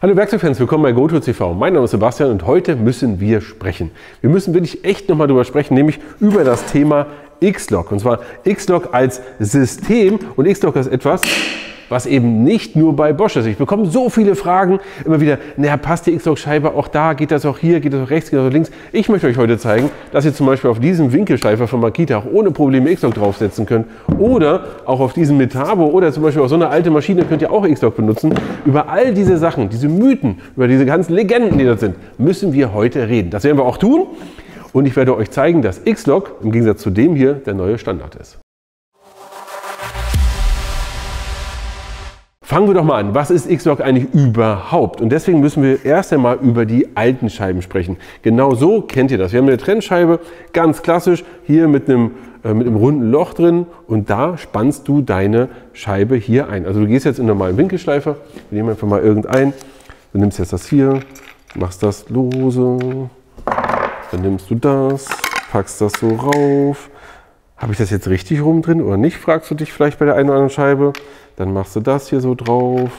Hallo Werkzeugfans, willkommen bei GoToTV. Mein Name ist Sebastian und heute müssen wir sprechen. Wir müssen wirklich echt nochmal drüber sprechen, nämlich über das Thema X-Lok. Und zwar X-Lok als System, und X-Lok ist etwas, was eben nicht nur bei Bosch ist. Ich bekomme so viele Fragen immer wieder, naja, passt die X-Lok-Scheibe auch da, geht das auch hier, geht das auch rechts, geht das auch links. Ich möchte euch heute zeigen, dass ihr zum Beispiel auf diesem Winkelschleifer von Makita auch ohne Probleme X-Lok draufsetzen könnt. Oder auch auf diesen Metabo oder zum Beispiel auf so eine alte Maschine könnt ihr auch X-Lok benutzen. Über all diese Sachen, diese Mythen, über diese ganzen Legenden, die das sind, müssen wir heute reden. Das werden wir auch tun. Und ich werde euch zeigen, dass X-Lok im Gegensatz zu dem hier der neue Standard ist. Fangen wir doch mal an. Was ist X-Lok eigentlich überhaupt? Und deswegen müssen wir erst einmal über die alten Scheiben sprechen. Genau so kennt ihr das. Wir haben eine Trennscheibe, ganz klassisch, hier mit einem runden Loch drin, und da spannst du deine Scheibe hier ein. Also du gehst jetzt in einen normalen Winkelschleifer, wir nehmen einfach mal irgendeinen, du nimmst jetzt das hier, machst das lose, dann nimmst du das, packst das so rauf. Habe ich das jetzt richtig rum drin oder nicht, fragst du dich vielleicht bei der einen oder anderen Scheibe. Dann machst du das hier so drauf.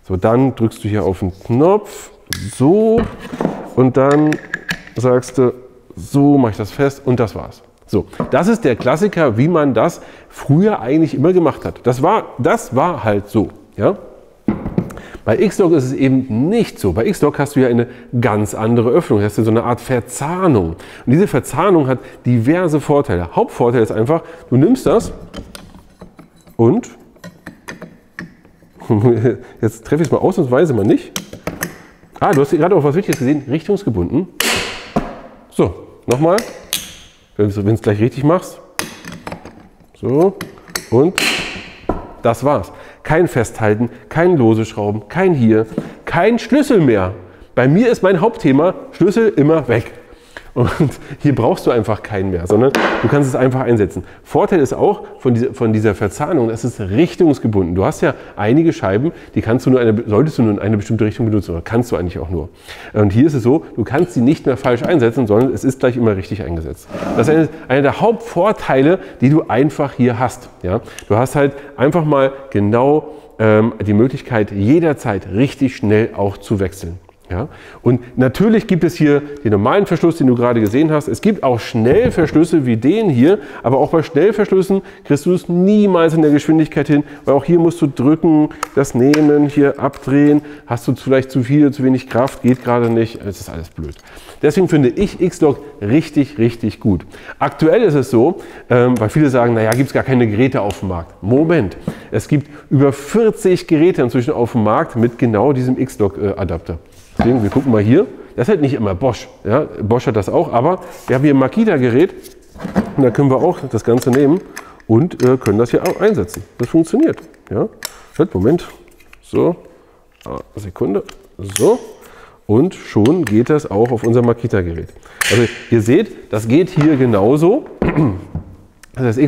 So, dann drückst du hier auf den Knopf, so, und dann sagst du, so mache ich das fest, und das war's. So, das ist der Klassiker, wie man das früher eigentlich immer gemacht hat. Das war halt so, ja. Bei X-Lok ist es eben nicht so. Bei X-Lok hast du ja eine ganz andere Öffnung. Das ist so eine Art Verzahnung. Und diese Verzahnung hat diverse Vorteile. Hauptvorteil ist einfach, du nimmst das und jetzt treffe ich es mal ausnahmsweise mal nicht. Ah, du hast gerade auch was Wichtiges gesehen, richtungsgebunden. So, nochmal, wenn du es gleich richtig machst. So, und das war's. Kein Festhalten, kein lose Schrauben, kein hier, kein Schlüssel mehr. Bei mir ist mein Hauptthema Schlüssel immer weg. Und hier brauchst du einfach keinen mehr, sondern du kannst es einfach einsetzen. Vorteil ist auch von dieser Verzahnung, es ist richtungsgebunden. Du hast ja einige Scheiben, die solltest du nur in eine bestimmte Richtung benutzen, oder kannst du eigentlich auch nur. Und hier ist es so, du kannst sie nicht mehr falsch einsetzen, sondern es ist gleich immer richtig eingesetzt. Das ist einer der Hauptvorteile, die du einfach hier hast. Ja? Du hast halt einfach mal genau die Möglichkeit, jederzeit richtig schnell auch zu wechseln. Ja, und natürlich gibt es hier den normalen Verschluss, den du gerade gesehen hast. Es gibt auch Schnellverschlüsse wie den hier, aber auch bei Schnellverschlüssen kriegst du es niemals in der Geschwindigkeit hin, weil auch hier musst du drücken, das nehmen, hier abdrehen. Hast du vielleicht zu viel, zu wenig Kraft, geht gerade nicht. Es ist alles blöd. Deswegen finde ich X-Lok richtig, richtig gut. Aktuell ist es so, weil viele sagen, naja, gibt es gar keine Geräte auf dem Markt. Moment, es gibt über 40 Geräte inzwischen auf dem Markt mit genau diesem X-Lok-Adapter. Deswegen, wir gucken mal hier, das ist halt nicht immer Bosch, ja? Bosch hat das auch, aber wir haben hier ein Makita-Gerät, und da können wir auch das Ganze nehmen und können das hier auch einsetzen. Das funktioniert. Ja? Moment, so, Sekunde, so, und schon geht das auch auf unser Makita-Gerät. Also ihr seht, das geht hier genauso. Das heißt,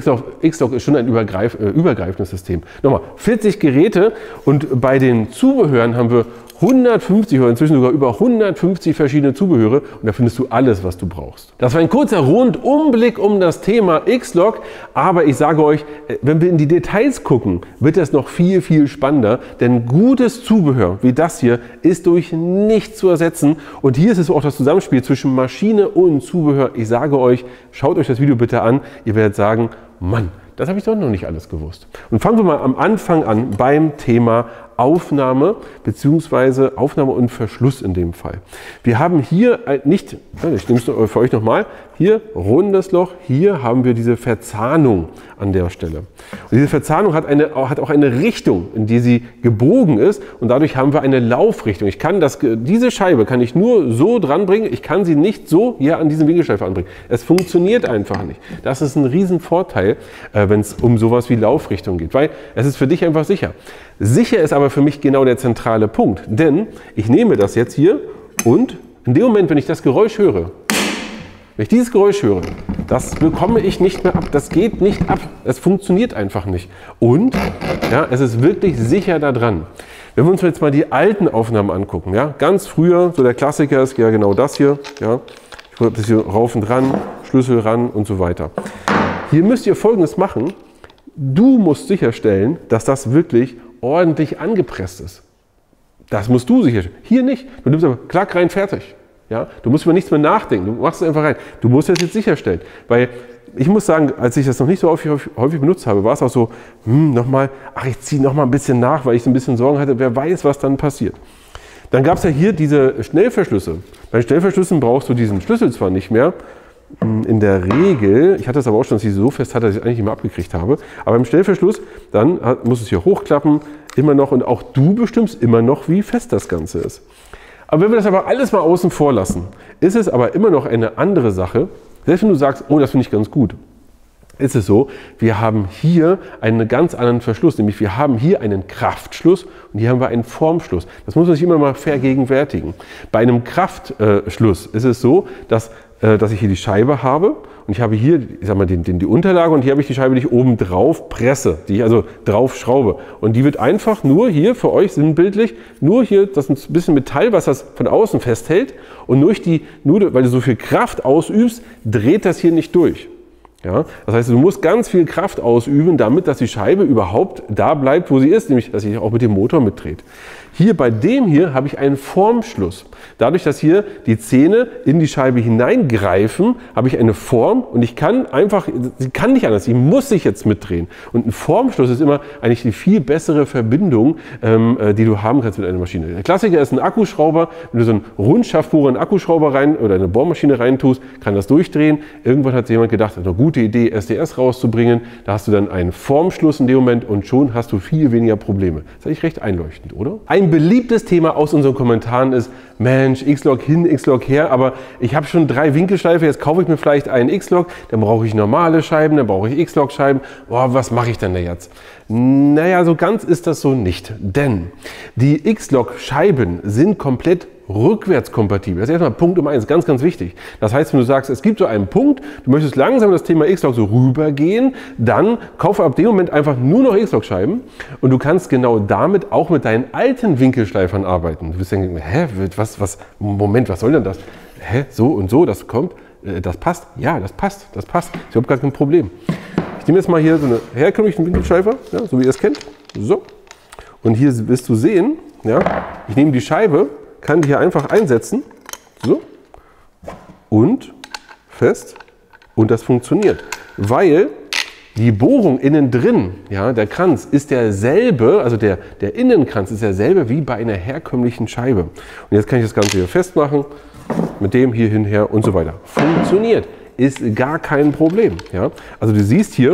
X-Lok ist schon ein übergreifendes System. Nochmal, 40 Geräte, und bei den Zubehören haben wir 150 oder inzwischen sogar über 150 verschiedene Zubehöre, und da findest du alles, was du brauchst. Das war ein kurzer Rundumblick um das Thema X-Lok, aber ich sage euch, wenn wir in die Details gucken, wird das noch viel, viel spannender, denn gutes Zubehör wie das hier ist durch nichts zu ersetzen, und hier ist es auch das Zusammenspiel zwischen Maschine und Zubehör. Ich sage euch, schaut euch das Video bitte an, ihr werdet sagen, Mann, das habe ich doch noch nicht alles gewusst. Und fangen wir mal am Anfang an beim Thema Aufnahme bzw. Aufnahme und Verschluss in dem Fall. Wir haben hier nicht, ich nehme es für euch nochmal, hier rundes Loch, hier haben wir diese Verzahnung an der Stelle. Und diese Verzahnung hat auch eine Richtung, in die sie gebogen ist, und dadurch haben wir eine Laufrichtung. Diese Scheibe kann ich nur so dran bringen, ich kann sie nicht so hier an diesen Winkelschleifer anbringen. Es funktioniert einfach nicht. Das ist ein Riesenvorteil, wenn es um sowas wie Laufrichtung geht, weil es ist für dich einfach sicher. Sicher ist aber für mich genau der zentrale Punkt, denn ich nehme das jetzt hier, und in dem Moment, wenn ich das Geräusch höre, wenn ich dieses Geräusch höre, das bekomme ich nicht mehr ab, das geht nicht ab, es funktioniert einfach nicht. Und ja, es ist wirklich sicher da dran. Wenn wir uns jetzt mal die alten Aufnahmen angucken, ja, ganz früher, so der Klassiker ist ja genau das hier, ja, ich habe das hier rauf und dran, Schlüssel ran und so weiter. Hier müsst ihr Folgendes machen, du musst sicherstellen, dass das wirklich ordentlich angepresst ist. Das musst du sicherstellen. Hier nicht. Du nimmst aber klack rein, fertig. Ja? Du musst über nichts mehr nachdenken. Du machst es einfach rein. Du musst das jetzt sicherstellen. Weil ich muss sagen, als ich das noch nicht so häufig benutzt habe, war es auch so, nochmal, ach, ich ziehe nochmal ein bisschen nach, weil ich so ein bisschen Sorgen hatte, wer weiß, was dann passiert. Dann gab es ja hier diese Schnellverschlüsse. Bei Schnellverschlüssen brauchst du diesen Schlüssel zwar nicht mehr, in der Regel, ich hatte es aber auch schon, dass ich sie so fest hatte, dass ich es eigentlich nicht mehr abgekriegt habe, aber im Schnellverschluss, dann muss es hier hochklappen, immer noch, und auch du bestimmst immer noch, wie fest das Ganze ist. Aber wenn wir das aber alles mal außen vor lassen, ist es aber immer noch eine andere Sache, selbst wenn du sagst, oh, das finde ich ganz gut, ist es so, wir haben hier einen ganz anderen Verschluss, nämlich wir haben hier einen Kraftschluss und hier haben wir einen Formschluss. Das muss man sich immer mal vergegenwärtigen. Bei einem Kraftschluss ist es so, dass ich hier die Scheibe habe und ich habe hier, ich sag mal, die Unterlage und hier habe ich die Scheibe, die ich oben drauf presse, die ich also drauf schraube. Und die wird einfach nur hier für euch sinnbildlich, nur hier, das ist ein bisschen Metall, was das von außen festhält, und nur weil du so viel Kraft ausübst, dreht das hier nicht durch. Ja, das heißt, du musst ganz viel Kraft ausüben, damit dass die Scheibe überhaupt da bleibt, wo sie ist, nämlich dass sie auch mit dem Motor mitdreht. Hier bei dem hier habe ich einen Formschluss. Dadurch, dass hier die Zähne in die Scheibe hineingreifen, habe ich eine Form und ich kann einfach, sie kann nicht anders, sie muss sich jetzt mitdrehen. Und ein Formschluss ist immer eigentlich die viel bessere Verbindung, die du haben kannst mit einer Maschine. Der Klassiker ist ein Akkuschrauber. Wenn du so einen Rundschaftbohrer, einen Akkuschrauber rein oder eine Bohrmaschine reintust, kann das durchdrehen. Irgendwann hat jemand gedacht, eine gute Idee, SDS rauszubringen. Da hast du dann einen Formschluss in dem Moment und schon hast du viel weniger Probleme. Das ist eigentlich recht einleuchtend, oder? Ein beliebtes Thema aus unseren Kommentaren ist, Mensch, X-Lok hin, X-Lok her, aber ich habe schon 3 Winkelschleifer, jetzt kaufe ich mir vielleicht einen X-Lok, dann brauche ich normale Scheiben, dann brauche ich X-Lok-Scheiben. Boah, was mache ich denn da jetzt? Naja, so ganz ist das so nicht, denn die X-Lok-Scheiben sind komplett rückwärtskompatibel. Das ist erstmal Punkt Nummer 1, ganz, ganz wichtig. Das heißt, wenn du sagst, es gibt so einen Punkt, du möchtest langsam das Thema X-Lok so rübergehen, dann kaufe ab dem Moment einfach nur noch X-Lok-Scheiben und du kannst genau damit auch mit deinen alten Winkelschleifern arbeiten. Du wirst denken, hä, Moment, was soll denn das? Hä, so und so, das kommt, das passt? Ja, das passt. Ich habe gar kein Problem. Ich nehme jetzt mal hier so einen herkömmlichen Winkelschleifer, ja, so wie ihr es kennt. So. Und hier wirst du sehen, ja, ich nehme die Scheibe, kann die hier einfach einsetzen, so, und fest, und das funktioniert, weil die Bohrung innen drin, ja, der Kranz ist derselbe, also der Innenkranz ist derselbe wie bei einer herkömmlichen Scheibe. Und jetzt kann ich das Ganze hier festmachen, mit dem hier hinher und so weiter. Funktioniert, ist gar kein Problem. Ja. Also du siehst hier,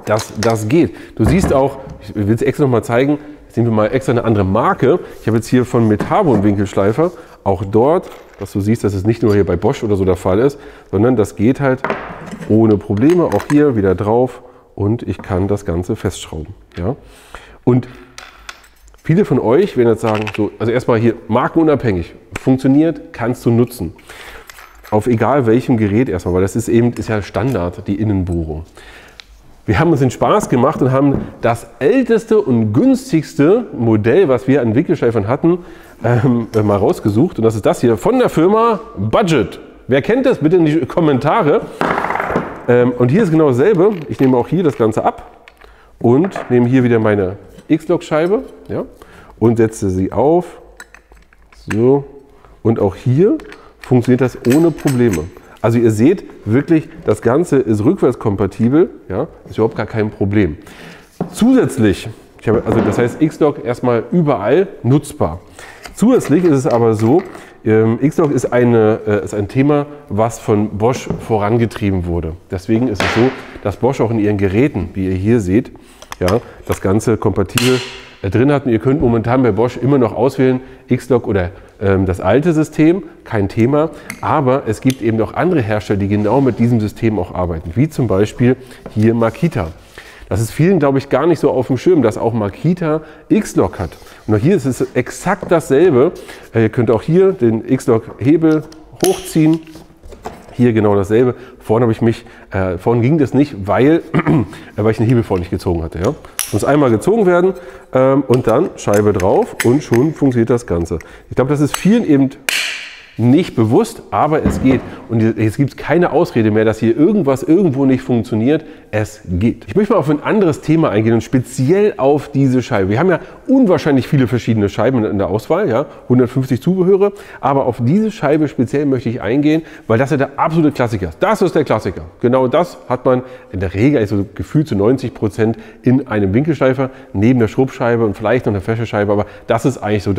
dass das geht. Du siehst auch, ich will es extra noch mal zeigen, jetzt nehmen wir mal extra eine andere Marke. Ich habe jetzt hier von Metabo einen Winkelschleifer. Auch dort, dass du siehst, dass es nicht nur hier bei Bosch oder so der Fall ist, sondern das geht halt ohne Probleme. Auch hier wieder drauf und ich kann das Ganze festschrauben. Ja? Und viele von euch werden jetzt sagen, so, also erstmal hier markenunabhängig, funktioniert, kannst du nutzen. Auf egal welchem Gerät erstmal, weil das ist ja Standard, die Innenbohrung. Wir haben uns den Spaß gemacht und haben das älteste und günstigste Modell, was wir an Winkelschleifern hatten, mal rausgesucht. Und das ist das hier von der Firma Budget. Wer kennt das? Bitte in die Kommentare. Und hier ist genau dasselbe. Ich nehme auch hier das Ganze ab und nehme hier wieder meine X-Lok-Scheibe, ja, und setze sie auf. So. Und auch hier funktioniert das ohne Probleme. Also ihr seht wirklich, das Ganze ist rückwärtskompatibel, ja, ist überhaupt gar kein Problem. Zusätzlich, also das heißt X-Lok erstmal überall nutzbar. Zusätzlich ist es aber so, X-Lok ist ein Thema, was von Bosch vorangetrieben wurde. Deswegen ist es so, dass Bosch auch in ihren Geräten, wie ihr hier seht, ja, das Ganze kompatibel drin hat. Und ihr könnt momentan bei Bosch immer noch auswählen, X-Lok oder das alte System, kein Thema. Aber es gibt eben auch andere Hersteller, die genau mit diesem System auch arbeiten. Wie zum Beispiel hier Makita. Das ist vielen, glaube ich, gar nicht so auf dem Schirm, dass auch Makita X-Lok hat. Und auch hier ist es exakt dasselbe. Ihr könnt auch hier den X-Lok-Hebel hochziehen. Hier genau dasselbe. Vorne ging das nicht, weil ich den Hebel vorne nicht gezogen hatte. Ja? Muss einmal gezogen werden und dann Scheibe drauf und schon funktioniert das Ganze. Ich glaube, das ist vielen eben Nicht bewusst, aber es geht. Und jetzt gibt es keine Ausrede mehr, dass hier irgendwas irgendwo nicht funktioniert. Es geht. Ich möchte mal auf ein anderes Thema eingehen und speziell auf diese Scheibe. Wir haben ja unwahrscheinlich viele verschiedene Scheiben in der Auswahl, ja, 150 Zubehöre. Aber auf diese Scheibe speziell möchte ich eingehen, weil das ja der absolute Klassiker ist. Das ist der Klassiker. Genau das hat man in der Regel, also gefühlt zu 90% in einem Winkelschleifer, neben der Schrubbscheibe und vielleicht noch einer Fächerscheibe. Aber das ist eigentlich so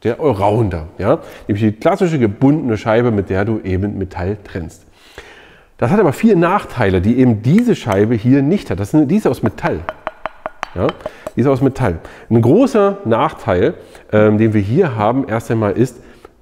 der Allrounder, ja? Nämlich die klassische gebundene Scheibe, mit der du eben Metall trennst. Das hat aber 4 Nachteile, die eben diese Scheibe hier nicht hat. Die ist aus Metall. Ja? Die ist aus Metall. Ein großer Nachteil, den wir hier haben, erst einmal ist,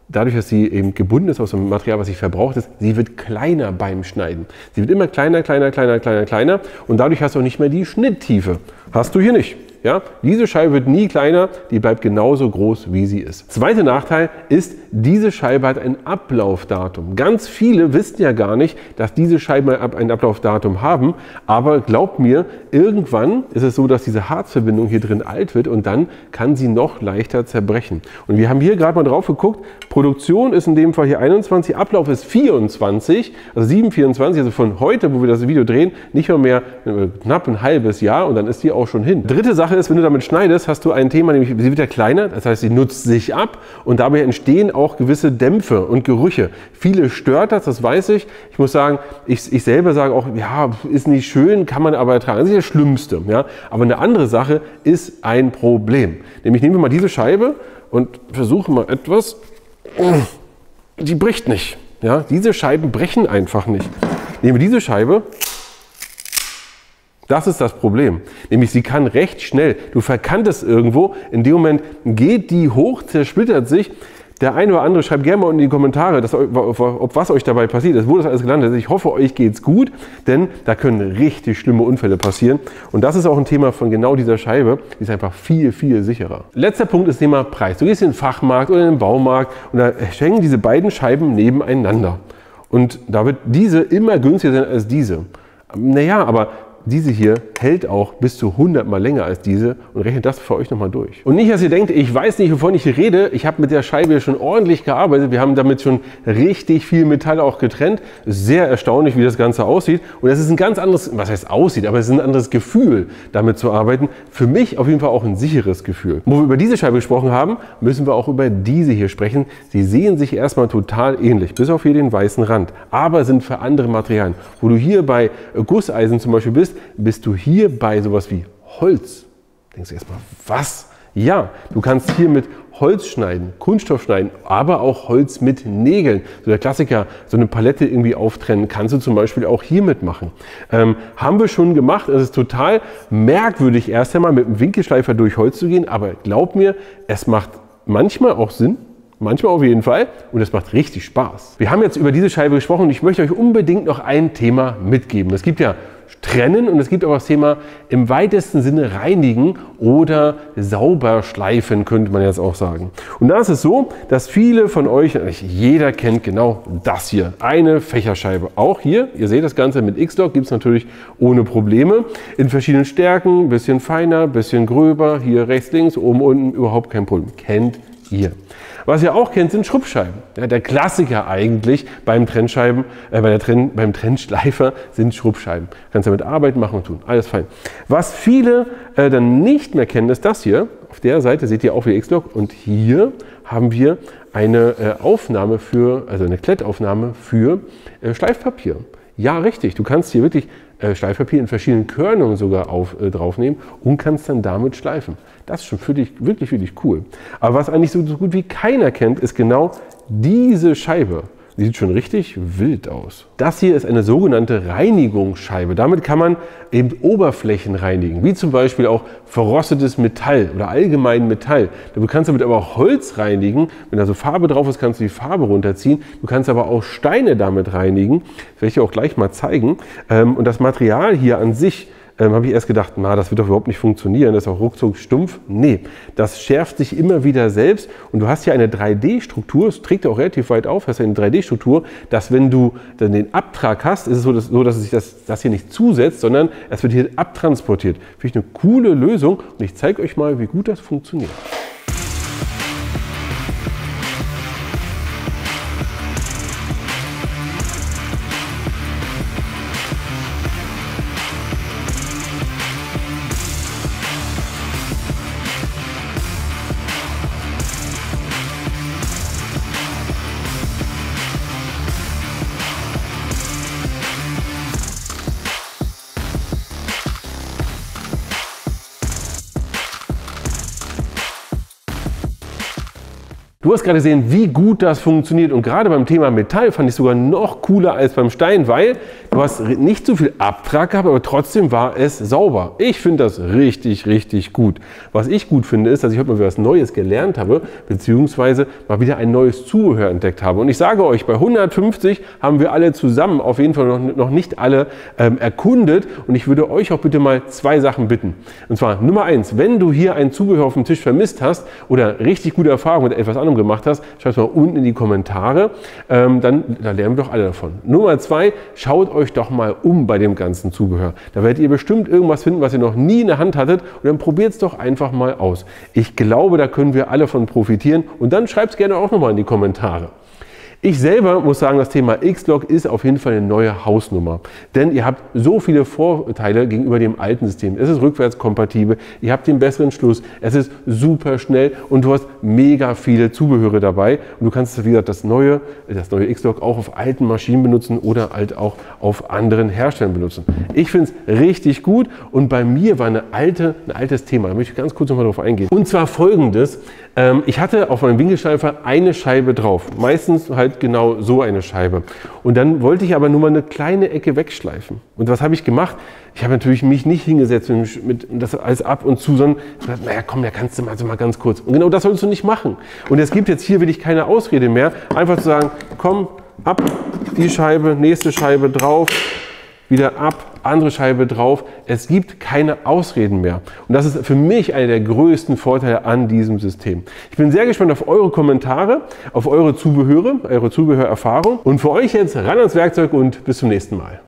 dadurch, dass sie eben gebunden ist aus dem Material, was sich verbraucht ist, sie wird kleiner beim Schneiden. Sie wird immer kleiner, kleiner, kleiner, kleiner, kleiner und dadurch hast du auch nicht mehr die Schnitttiefe. Hast du hier nicht. Ja, diese Scheibe wird nie kleiner, die bleibt genauso groß, wie sie ist. Zweiter Nachteil ist, diese Scheibe hat ein Ablaufdatum. Ganz viele wissen ja gar nicht, dass diese Scheiben ein Ablaufdatum haben, aber glaubt mir, irgendwann ist es so, dass diese Harzverbindung hier drin alt wird und dann kann sie noch leichter zerbrechen. Und wir haben hier gerade mal drauf geguckt, Produktion ist in dem Fall hier 21, Ablauf ist 24, also 7/24, also von heute, wo wir das Video drehen, nicht mehr knapp ein halbes Jahr und dann ist die auch schon hin. Dritte Sache ist, wenn du damit schneidest, hast du ein Thema, nämlich sie wird ja kleiner, das heißt, sie nutzt sich ab und dabei entstehen auch gewisse Dämpfe und Gerüche. Viele stört das weiß ich. Ich muss sagen, ich selber sage auch, ja, ist nicht schön, kann man aber ertragen. Das ist das Schlimmste. Ja? Aber eine andere Sache ist ein Problem. Nämlich nehmen wir mal diese Scheibe und versuchen mal etwas, die bricht nicht. Ja? Diese Scheiben brechen einfach nicht. Nehmen wir diese Scheibe. Das ist das Problem. Nämlich sie kann recht schnell, du verkantest irgendwo, in dem Moment geht die hoch, zersplittert sich. Der eine oder andere schreibt gerne mal in die Kommentare, ob was euch dabei passiert ist, wo das alles gelandet ist. Ich hoffe, euch geht's gut, denn da können richtig schlimme Unfälle passieren. Und das ist auch ein Thema von genau dieser Scheibe. Die ist einfach viel, viel sicherer. Letzter Punkt ist das Thema Preis. Du gehst in den Fachmarkt oder in den Baumarkt und da hängen diese beiden Scheiben nebeneinander. Und da wird diese immer günstiger sein als diese. Naja, aber diese hier hält auch bis zu 100 Mal länger als diese und rechnet das für euch nochmal durch. Und nicht, dass ihr denkt, ich weiß nicht, wovon ich hier rede. Ich habe mit der Scheibe schon ordentlich gearbeitet. Wir haben damit schon richtig viel Metall auch getrennt. Sehr erstaunlich, wie das Ganze aussieht. Und es ist ein ganz anderes, was heißt aussieht, aber es ist ein anderes Gefühl, damit zu arbeiten. Für mich auf jeden Fall auch ein sicheres Gefühl. Wo wir über diese Scheibe gesprochen haben, müssen wir auch über diese hier sprechen. Sie sehen sich erstmal total ähnlich, bis auf hier den weißen Rand, aber sind für andere Materialien. Wo du hier bei Gusseisen zum Beispiel bist du hier bei sowas wie Holz. Denkst du erstmal, was? Ja, du kannst hier mit Holz schneiden, Kunststoff schneiden, aber auch Holz mit Nägeln. So der Klassiker, so eine Palette irgendwie auftrennen, kannst du zum Beispiel auch hiermit machen. Haben wir schon gemacht. Es ist total merkwürdig, erst einmal mit einem Winkelschleifer durch Holz zu gehen, aber glaub mir, es macht manchmal auch Sinn. Manchmal auf jeden Fall und es macht richtig Spaß. Wir haben jetzt über diese Scheibe gesprochen und ich möchte euch unbedingt noch ein Thema mitgeben. Es gibt ja Trennen und es gibt auch das Thema im weitesten Sinne reinigen oder sauber schleifen, könnte man jetzt auch sagen. Und da ist es so, dass viele von euch, jeder kennt genau das hier, eine Fächerscheibe. Auch hier, ihr seht das Ganze mit X-Log, gibt es natürlich ohne Probleme. In verschiedenen Stärken, bisschen feiner, bisschen gröber, hier rechts, links, oben, unten, überhaupt kein Problem. Kennt ihr. Was ihr auch kennt, sind Schrubbscheiben. Ja, der Klassiker eigentlich beim beim Trennschleifer sind Schrubbscheiben. Kannst damit arbeiten, machen und tun. Alles fein. Was viele dann nicht mehr kennen, ist das hier. Auf der Seite seht ihr auch wie X-Log. Und hier haben wir eine Aufnahme also eine Klettaufnahme für Schleifpapier. Ja, richtig. Du kannst hier wirklich Schleifpapier in verschiedenen Körnungen sogar draufnehmen und kannst dann damit schleifen. Das ist schon wirklich, wirklich cool. Aber was eigentlich so gut wie keiner kennt, ist genau diese Scheibe. Die sieht schon richtig wild aus. Das hier ist eine sogenannte Reinigungsscheibe. Damit kann man eben Oberflächen reinigen, wie zum Beispiel auch verrostetes Metall oder allgemein Metall. Du kannst damit aber auch Holz reinigen. Wenn da so Farbe drauf ist, kannst du die Farbe runterziehen. Du kannst aber auch Steine damit reinigen. Das werde ich dir auch gleich mal zeigen. Und das Material hier an sich, habe ich erst gedacht, na, das wird doch überhaupt nicht funktionieren, das ist auch ruckzuck stumpf. Nee, das schärft sich immer wieder selbst und du hast hier eine 3D-Struktur, es trägt auch relativ weit auf, hast eine 3D-Struktur, dass wenn du dann den Abtrag hast, ist es so, dass sich das hier nicht zusetzt, sondern es wird hier abtransportiert. Finde ich eine coole Lösung und ich zeige euch mal, wie gut das funktioniert. Du hast gerade gesehen, wie gut das funktioniert und gerade beim Thema Metall fand ich es sogar noch cooler als beim Stein, weil du hast nicht so viel Abtrag gehabt, aber trotzdem war es sauber. Ich finde das richtig, richtig gut. Was ich gut finde, ist, dass ich heute mal wieder was Neues gelernt habe, beziehungsweise mal wieder ein neues Zubehör entdeckt habe. Und ich sage euch, bei 150 haben wir alle zusammen auf jeden Fall noch nicht alle erkundet und ich würde euch auch bitte mal zwei Sachen bitten. Und zwar Nummer 1, wenn du hier ein Zubehör auf dem Tisch vermisst hast oder richtig gute Erfahrungen mit etwas anderem gemacht hast, schreibt es mal unten in die Kommentare, da lernen wir doch alle davon. Nummer 2, schaut euch doch mal um bei dem ganzen Zubehör. Da werdet ihr bestimmt irgendwas finden, was ihr noch nie in der Hand hattet und dann probiert es doch einfach mal aus. Ich glaube, da können wir alle von profitieren und dann schreibt es gerne auch nochmal in die Kommentare. Ich selber muss sagen, das Thema X-Log ist auf jeden Fall eine neue Hausnummer. Denn ihr habt so viele Vorteile gegenüber dem alten System. Es ist rückwärtskompatibel, ihr habt den besseren Schluss, es ist super schnell und du hast mega viele Zubehöre dabei. Und du kannst, wie gesagt, das neue X-Log auch auf alten Maschinen benutzen oder halt auch auf anderen Herstellern benutzen. Ich finde es richtig gut und bei mir war ein altes Thema, da möchte ich ganz kurz nochmal drauf eingehen. Und zwar folgendes, ich hatte auf meinem Winkelschleifer eine Scheibe drauf, meistens halt genau so eine Scheibe. Und dann wollte ich aber nur mal eine kleine Ecke wegschleifen. Und was habe ich gemacht? Ich habe natürlich mich nicht hingesetzt mit das alles ab und zu, sondern gesagt, naja komm, da kannst du mal ganz kurz. Und genau das solltest du nicht machen. Und es gibt jetzt hier wirklich keine Ausrede mehr, einfach zu sagen, komm, ab, die Scheibe, nächste Scheibe drauf, wieder ab, andere Scheibe drauf. Es gibt keine Ausreden mehr. Und das ist für mich einer der größten Vorteile an diesem System. Ich bin sehr gespannt auf eure Kommentare, auf eure Zubehörerfahrung. Und für euch jetzt ran ans Werkzeug und bis zum nächsten Mal.